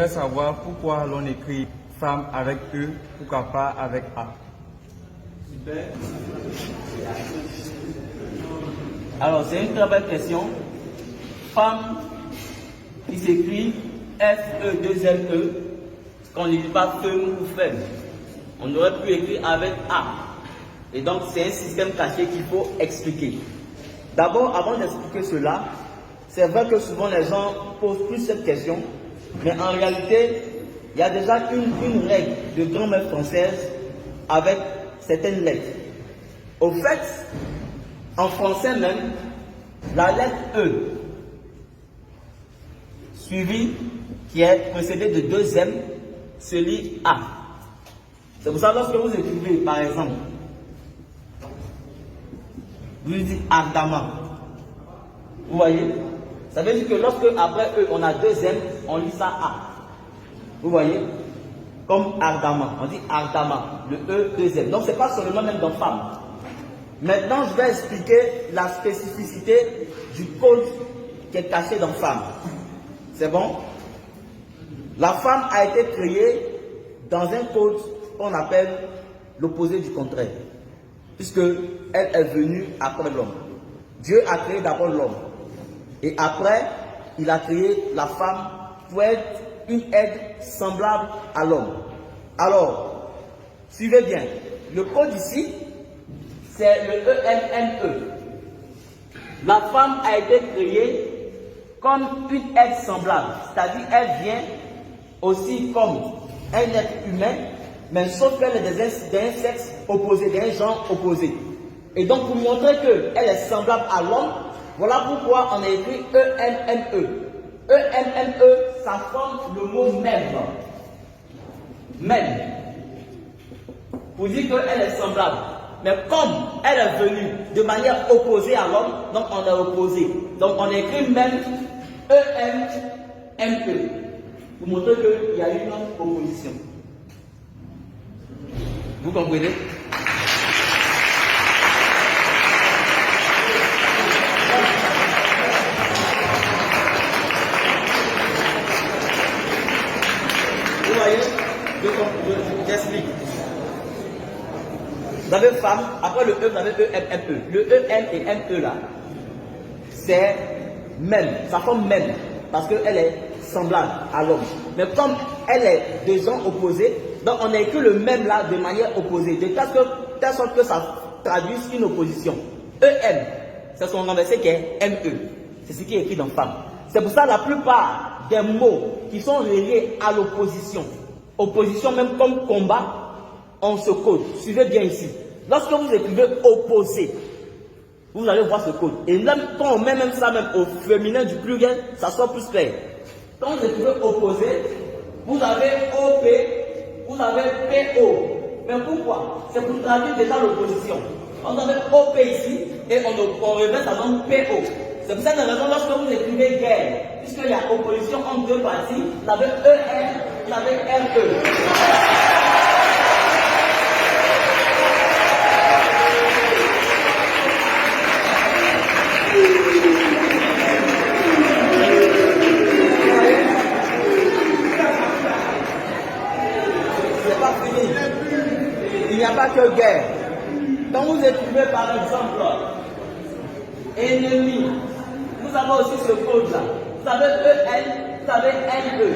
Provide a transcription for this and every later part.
j'aimerais savoir pourquoi l'on écrit femme avec E, pourquoi pas avec A. Super. Alors, c'est une très belle question. Femme qui s'écrit F-E-2-L-E, qu'on ne dit pas femme ou femme. On aurait pu écrire avec A. Et donc, c'est un système caché qu'il faut expliquer. D'abord, avant d'expliquer cela, c'est vrai que souvent les gens posent plus cette question, mais en réalité, il y a déjà une règle de grammaire française avec certaines lettres. Au fait, en français même, la lettre E, suivie, qui est précédée de deux M, se lit A. C'est pour ça que lorsque vous écrivez, par exemple, vous dites Ardama. Vous voyez? Ça veut dire que lorsque après E, on a deux M, on lit ça A. Vous voyez? Comme Ardama. On dit Ardama. Le E, deux M. Donc, ce n'est pas seulement même dans femme. Maintenant, je vais expliquer la spécificité du code qui est caché dans femme. C'est bon? La femme a été créée dans un code qu'on appelle l'opposé du contraire. Puisque elle est venue après l'homme. Dieu a créé d'abord l'homme. Et après, il a créé la femme pour être une aide semblable à l'homme. Alors, suivez bien. Le code ici, c'est le E-M-N-E. La femme a été créée comme une aide semblable. C'est-à-dire, elle vient aussi comme un être humain, mais sauf qu'elle est d'un sexe opposé, d'un genre opposé. Et donc, pour montrer qu'elle est semblable à l'homme, voilà pourquoi on a écrit E-M-M-E. E-M-M-E, ça forme le mot même. Même. Pour dire qu'elle est semblable. Mais comme elle est venue de manière opposée à l'homme, donc on est opposé. Donc on écrit même E-M-M-E. Pour montrer qu'il y a une opposition. Vous comprenez? Vous voyez? J'explique. Vous avez femme, après le E, vous avez E-M-M-E. Le E-M et M-E là, c'est même, ça forme même, parce qu'elle est semblable à l'homme. Mais comme elle est de genre opposés, donc on a écrit le même là de manière opposée, de telle sorte que ça traduise une opposition. E-M, c'est son renversé qui est M-E. C'est ce qui est écrit dans femme. C'est pour ça que la plupart des mots qui sont reliés à l'opposition, opposition même comme combat, on se code. Suivez bien ici. Lorsque vous écrivez opposé, vous allez voir ce code. Et même quand on met même ça même au féminin du pluriel, ça sort plus clair. Quand vous écrivez opposé, vous avez OP, vous avez PO. Mais pourquoi? C'est pour traduire déjà l'opposition. On avait OP ici et on remet ça dans PO. C'est pour cette raison, lorsque vous écrivez guerre, puisqu'il y a opposition entre deux parties, vous avez ER, vous avez RE. Il n'y a pas que guerre. Quand vous écrivez par exemple ennemi, vous avez aussi ce code-là. Vous avez EN, vous avez NE.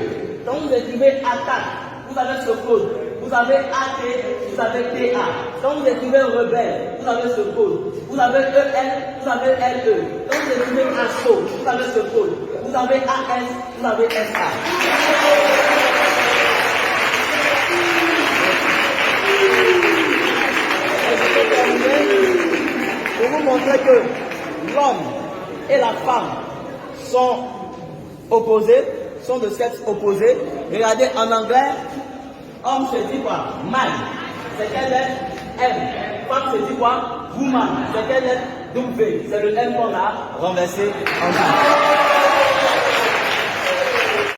Quand vous écrivez attaque, vous avez ce code. Vous avez AT, vous avez TA. Quand vous écrivez rebelle, vous avez ce code. Vous avez EN, vous avez LE. Quand vous écrivez assaut, vous avez ce code. Vous avez AS, vous avez SA. Pour vous montrer que l'homme et la femme sont opposés, sont de sexe opposé. Regardez en anglais, homme se dit quoi? Man. C'est quelle lettre? M. Femme se dit quoi? Woman. C'est quelle lettre? W. C'est le M qu'on a renversé en bas.